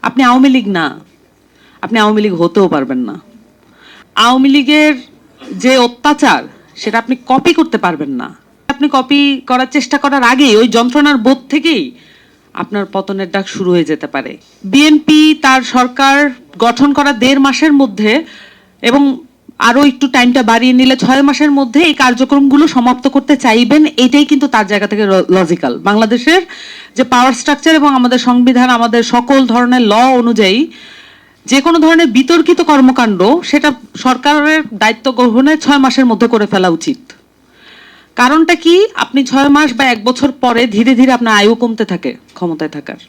আপনি আওয়ামী লীগ না, আপনি আওয়ামী লীগ হতেও পারবেন না। আওয়ামী লীগের যে অত্যাচার সেটা আপনি কপি করতে পারবেন না। আপনি কপি করার চেষ্টা করার আগেই ওই যন্ত্রণার বোধ থেকেই আপনার পতনের ডাক শুরু হয়ে যেতে পারে। বিএনপি তার সরকার গঠন করা 1.5 মাসের মধ্যে এবং আরো একটু টাইমটা বাড়িয়ে নিলে 6 মাসের মধ্যে এই কার্যক্রমগুলো সমাপ্ত করতে চাইবেন, এটাই কিন্তু তার জায়গা থেকে লজিক্যাল। বাংলাদেশের যে পাওয়ার স্ট্রাকচার এবং আমাদের সংবিধান, আমাদের সকল ধরনের ল অনুযায়ী যে কোনো ধরনের বিতর্কিত কর্মকাণ্ড সেটা সরকারের দায়িত্ব গ্রহণের 6 মাসের মধ্যে করে ফেলা উচিত। কারণটা কি, আপনি 6 মাস বা 1 বছর পরে ধীরে ধীরে আপনার আয়ু কমতে থাকে ক্ষমতায় থাকার।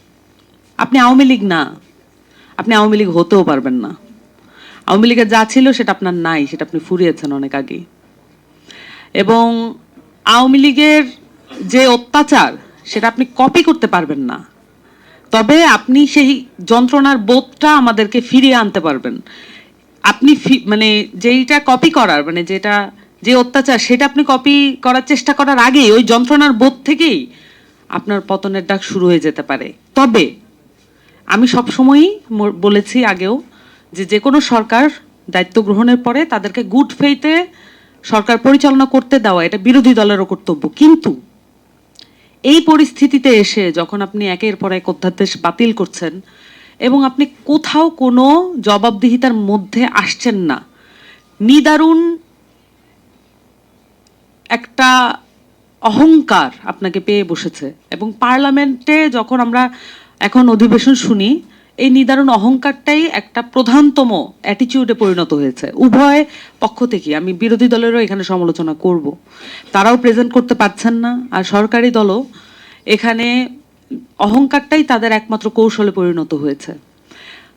আপনি আওয়ামী লীগ না, আপনি আওয়ামী লীগ হতেও পারবেন না। আওয়ামী লীগের যা ছিল সেটা আপনার নাই, সেটা আপনি ফুরিয়েছেন অনেক আগেই। এবং আওয়ামী লীগের যে অত্যাচার সেটা আপনি কপি করতে পারবেন না, তবে আপনি সেই যন্ত্রণার বোধটা আমাদেরকে ফিরিয়ে আনতে পারবেন। আপনি মানে যেইটা কপি করার মানে যেটা যে অত্যাচার সেটা আপনি কপি করার চেষ্টা করার আগেই ওই যন্ত্রণার বোধ থেকেই আপনার পতনের ডাক শুরু হয়ে যেতে পারে। তবে আমি সবসময়ই বলেছি আগেও যে কোনো সরকার দায়িত্ব গ্রহণের পরে তাদেরকে গুড ফেইথে সরকার পরিচালনা করতে দেওয়া এটা বিরোধী দলেরও কর্তব্য। কিন্তু এই পরিস্থিতিতে এসে যখন আপনি একের পর এক অধ্যাদেশ বাতিল করছেন এবং আপনি কোথাও কোনো জবাবদিহিতার মধ্যে আসছেন না, নিদারুণ একটা অহংকার আপনাকে পেয়ে বসেছে। এবং পার্লামেন্টে যখন আমরা এখন অধিবেশন শুনি, এই নিদারুণ অহংকারটাই একটা প্রধানতম অ্যাটিটিউডে পরিণত হয়েছে উভয় পক্ষ থেকে। আমি বিরোধী দলেরও এখানে সমালোচনা করব, তারাও প্রেজেন্ট করতে পারছেন না, আর সরকারি দলও এখানে অহংকারটাই তাদের একমাত্র কৌশলে পরিণত হয়েছে।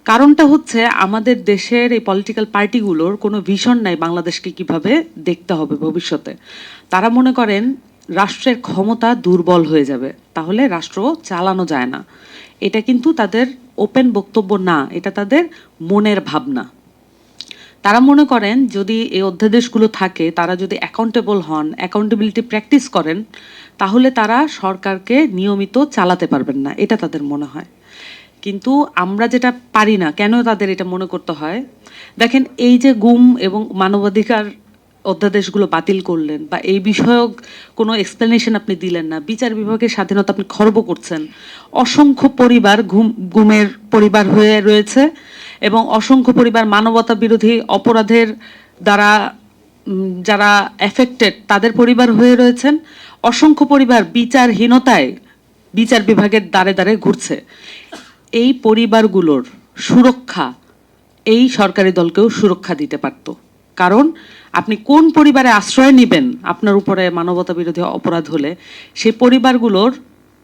কারণটা হচ্ছে আমাদের দেশের এই পলিটিক্যাল পার্টিগুলোর কোনো ভিশন নাই বাংলাদেশকে কিভাবে দেখতে হবে ভবিষ্যতে। তারা মনে করেন রাষ্ট্রের ক্ষমতা দুর্বল হয়ে যাবে, তাহলে রাষ্ট্র চালানো যায় না। এটা কিন্তু তাদের ওপেন বক্তব্য না, এটা তাদের মনের ভাবনা। তারা মনে করেন যদি এই অধ্যাদেশগুলো থাকে, তারা যদি অ্যাকাউন্টেবল হন, অ্যাকাউন্টেবিলিটি প্র্যাকটিস করেন, তাহলে তারা সরকারকে নিয়মিত চালাতে পারবেন না, এটা তাদের মনে হয়। কিন্তু আমরা যেটা পারি না, কেন তাদের এটা মনে করতে হয়? দেখেন, এই যে গুম এবং মানবাধিকার অধ্যাদেশগুলো বাতিল করলেন বা এই বিষয়ক কোনো এক্সপ্লেনেশন আপনি দিলেন না, বিচার বিভাগের স্বাধীনতা আপনি খর্ব করছেন, অসংখ্য পরিবার গুমের পরিবার হয়ে রয়েছে এবং অসংখ্য পরিবার মানবতা বিরোধী অপরাধের দ্বারা যারা এফেক্টেড তাদের পরিবার হয়ে রয়েছেন, অসংখ্য পরিবার বিচারহীনতায় বিচার বিভাগের দ্বারে দ্বারে ঘুরছে। এই পরিবারগুলোর সুরক্ষা এই সরকারি দলকেও সুরক্ষা দিতে পারত। কারণ আপনি কোন পরিবারে আশ্রয় নেবেন আপনার উপরে মানবতা বিরোধী অপরাধ হলে, সেই পরিবারগুলোর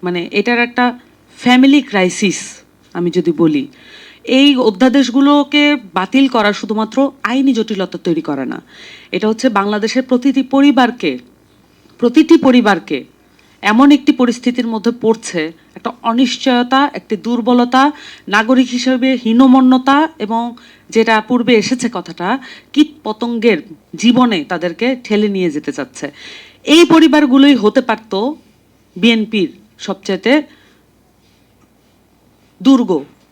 মানে এটার একটা ফ্যামিলি ক্রাইসিস। আমি যদি বলি, এই অধ্যাদেশগুলোকে বাতিল করা শুধুমাত্র আইনি জটিলতা তৈরি করে না, এটা হচ্ছে বাংলাদেশের প্রতিটি পরিবারকে এমন একটি পরিস্থিতির মধ্যে পড়ছে, একটা অনিশ্চয়তা, একটি দুর্বলতা, নাগরিক হিসেবে হীনমন্যতা, এবং যেটা পূর্বে এসেছে কথাটা, কীট পতঙ্গের জীবনে তাদেরকে ঠেলে নিয়ে যেতে চাচ্ছে। এই পরিবারগুলোই হতে পারত বিএনপির সবচেয়ে দুর্গ